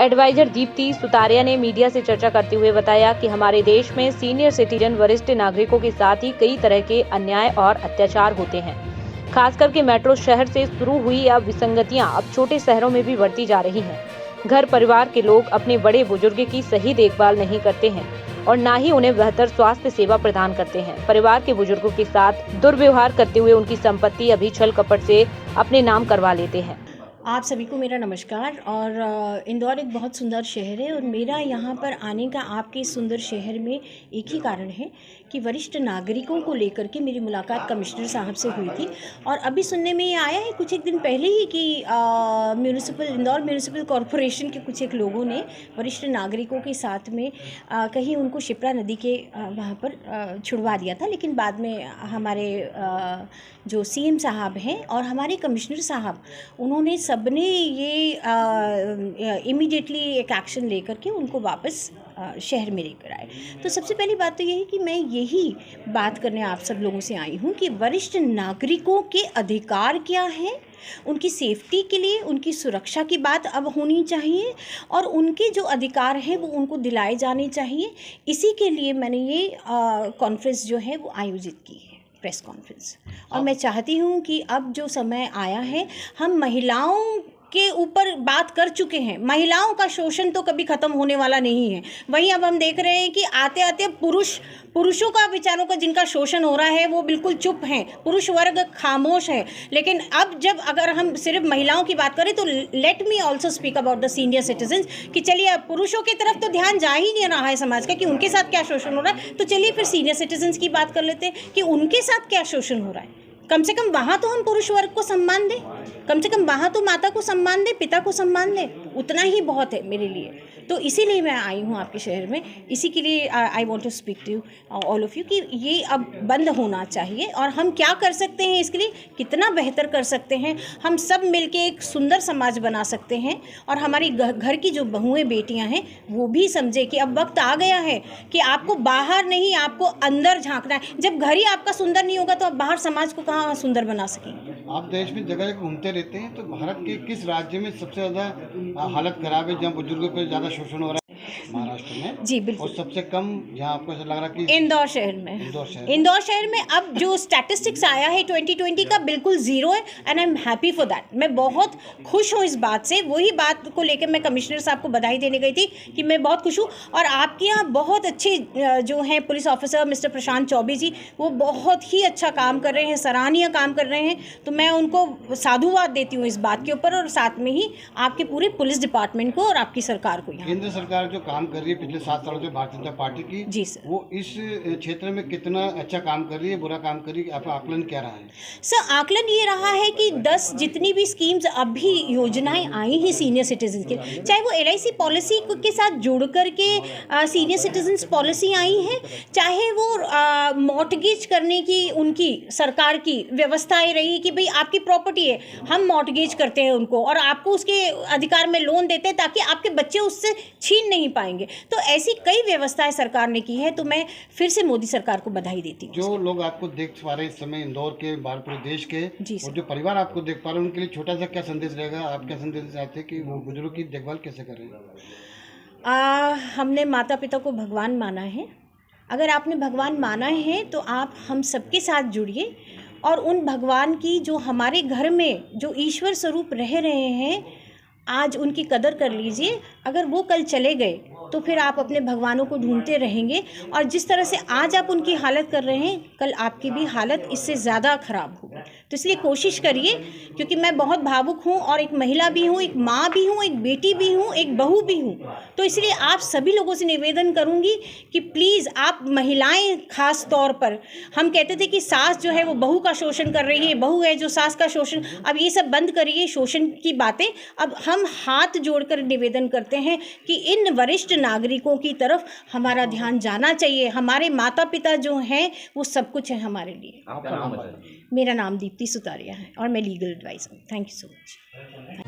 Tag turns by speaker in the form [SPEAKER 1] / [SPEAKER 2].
[SPEAKER 1] Adviser Deepti Sutaria ने media से चर्चा करते हुए बताया कि हमारे देश में सीनियर सिटीजन वरिष्ठ नागरिकों के साथ ही कई तरह के अन्याय और अत्याचार होते हैं। खास करके मेट्रो शहर से शुरू हुई यह विसंगतियां अब छोटे शहरों में भी बढ़ती जा रही हैं। घर परिवार के लोग अपने बड़े बुजुर्ग की सही देखभाल नहीं करते हैं और न ही उन्हें बेहतर स्वास्थ्य सेवा प्रदान करते हैं। परिवार के बुजुर्गों के साथ दुर्व्यवहार करते हुए उनकी संपत्ति अभी छल कपट से अपने नाम करवा लेते हैं।
[SPEAKER 2] आप सभी को मेरा नमस्कार। और इंदौर एक बहुत सुंदर शहर है और मेरा यहाँ पर आने का आपके सुंदर शहर में एक ही कारण है कि वरिष्ठ नागरिकों को लेकर के मेरी मुलाकात कमिश्नर साहब से हुई थी। और अभी सुनने में ये आया है कुछ एक दिन पहले ही कि इंदौर म्यूनिसिपल कॉरपोरेशन के कुछ एक लोगों ने वरिष्ठ नागरिकों के साथ में कहीं उनको शिप्रा नदी के वहाँ पर छुड़वा दिया था। लेकिन बाद में हमारे जो सीएम साहब हैं और हमारे कमिश्नर साहब, उन्होंने सबने ये इमीडिएटली एक एक्शन लेकर के उनको वापस शहर में लेकर आए। तो सबसे पहली बात तो ये है कि मैं यही बात करने आप सब लोगों से आई हूँ कि वरिष्ठ नागरिकों के अधिकार क्या हैं, उनकी सेफ्टी के लिए उनकी सुरक्षा की बात अब होनी चाहिए और उनके जो अधिकार हैं वो उनको दिलाए जाने चाहिए। इसी के लिए मैंने ये कॉन्फ्रेंस जो है वो आयोजित की है, प्रेस कॉन्फ्रेंस। और मैं चाहती हूँ कि अब जो समय आया है, हम महिलाओं के ऊपर बात कर चुके हैं। महिलाओं का शोषण तो कभी ख़त्म होने वाला नहीं है। वहीं अब हम देख रहे हैं कि आते आते पुरुषों का, विचारों का जिनका शोषण हो रहा है वो बिल्कुल चुप हैं, पुरुष वर्ग खामोश है। लेकिन अब जब अगर हम सिर्फ महिलाओं की बात करें तो let me also speak about the senior citizens कि चलिए अब पुरुषों की तरफ तो ध्यान जा ही नहीं रहा है समाज का कि उनके साथ क्या शोषण हो रहा है। तो चलिए फिर सीनियर सिटीजन्स की बात कर लेते हैं कि उनके साथ क्या शोषण हो रहा है। कम से कम वहाँ तो हम पुरुष वर्ग को सम्मान दें, कम से कम वहाँ तो माता को सम्मान दें, पिता को सम्मान दें, उतना ही बहुत है मेरे लिए। तो इसीलिए मैं आई हूँ आपके शहर में। इसी के लिए I want to speak to all of you कि ये अब बंद होना चाहिए और हम क्या कर सकते हैं इसके लिए, कितना बेहतर कर सकते हैं। हम सब मिलके एक सुंदर समाज बना सकते हैं और हमारी घर की जो बहुएं बेटियां हैं वो भी समझे कि अब वक्त आ गया है कि आपको बाहर नहीं, आपको अंदर झांकना है। जब घर ही आपका सुंदर नहीं होगा तो आप बाहर समाज को कहाँ सुंदर बना सकेंगे।
[SPEAKER 3] आप देश में जगह जगह घूमते रहते हैं, तो भारत के किस राज्य में सबसे ज़्यादा हालत खराब है, जहाँ बुजुर्गों पर ज़्यादा शोषण हो रहा है? महाराष्ट्र में।
[SPEAKER 2] जी बिल्कुल।
[SPEAKER 3] और सबसे कम जहाँ आपको ऐसा लग रहा है कि
[SPEAKER 2] इंदौर शहर में। इंदौर शहर में अब जो स्टैटिस्टिक्स आया है 2020 का बिल्कुल ज़ीरो है and I am happy for that. मैं बहुत खुश हूँ इस बात से। वही बात को लेकर मैं कमिश्नर साहब को बधाई देने गई थी कि मैं बहुत खुश हूँ। और आपके यहाँ बहुत अच्छे जो हैं पुलिस ऑफिसर मिस्टर प्रशांत चौबे जी, वो बहुत ही अच्छा काम कर रहे हैं, सराहनीय काम कर रहे हैं। तो मैं उनको साधुवाद देती हूँ इस बात के ऊपर और साथ में ही आपके पूरे पुलिस डिपार्टमेंट को और आपकी सरकार को। यहाँ
[SPEAKER 3] केंद्र सरकार जो काम कर रही है पिछले 7 सालों से भारतीय जनता पार्टी की,
[SPEAKER 2] जी सर,
[SPEAKER 3] वो इस क्षेत्र में कितना अच्छा काम कर रही है, बुरा काम कर रही है, आपका आकलन क्या रहा है?
[SPEAKER 2] सर आकलन ये रहा है कि 10 जितनी भी स्कीम्स अभी योजनाएं आई हैं सीनियर सिटीजन के, चाहे वो LIC पॉलिसी के साथ जुड़ करके सीनियर सिटीजन्स पॉलिसी आई है, चाहे वो मॉर्टगेज करने की उनकी सरकार की व्यवस्थाएं रही कि भाई आपकी प्रॉपर्टी है, हम मॉर्टगेज करते हैं उनको और आपको उसके अधिकार में लोन देते हैं ताकि आपके बच्चे उससे छीन नहीं पाएंगे। तो ऐसी कई व्यवस्थाएं सरकार ने की है। तो मैं फिर से मोदी सरकार को बधाई देती हूँ।
[SPEAKER 3] जो लोग आपको देख पा रहे हैं इस समय इंदौर के, बाहर पूरे देश के, और जो परिवार आपको देख पा रहे हैं उनके लिए छोटा सा क्या संदेश रहेगा? आप क्या संदेश चाहते हैं कि वो बुजुर्गों की देखभाल कैसे करें?
[SPEAKER 2] हमने माता पिता को भगवान माना है। अगर आपने भगवान माना है तो आप हम सबके साथ जुड़िए और उन भगवान की जो हमारे घर में जो ईश्वर स्वरूप रह रहे हैं, आज उनकी कदर कर लीजिए। अगर वो कल चले गए तो फिर आप अपने भगवानों को ढूंढते रहेंगे और जिस तरह से आज आप उनकी हालत कर रहे हैं, कल आपकी भी हालत इससे ज़्यादा ख़राब होगी। तो इसलिए कोशिश करिए, क्योंकि मैं बहुत भावुक हूँ और एक महिला भी हूँ, एक माँ भी हूँ, एक बेटी भी हूँ, एक बहू भी हूँ। तो इसलिए आप सभी लोगों से निवेदन करूँगी कि प्लीज़ आप महिलाएं, ख़ास तौर पर हम कहते थे कि सास जो है वो बहू का शोषण कर रही है, बहू है जो सास का शोषण, अब ये सब बंद करिए शोषण की बातें। अब हम हाथ जोड़कर निवेदन करते हैं कि इन वरिष्ठ नागरिकों की तरफ हमारा ध्यान जाना चाहिए। हमारे माता पिता जो हैं वो सब कुछ है हमारे लिए।
[SPEAKER 3] आपका नाम बताइए।
[SPEAKER 2] मेरा नाम दीप्ति सुतारिया है और मैं लीगल एडवाइज़र हूँ। Thank you so much.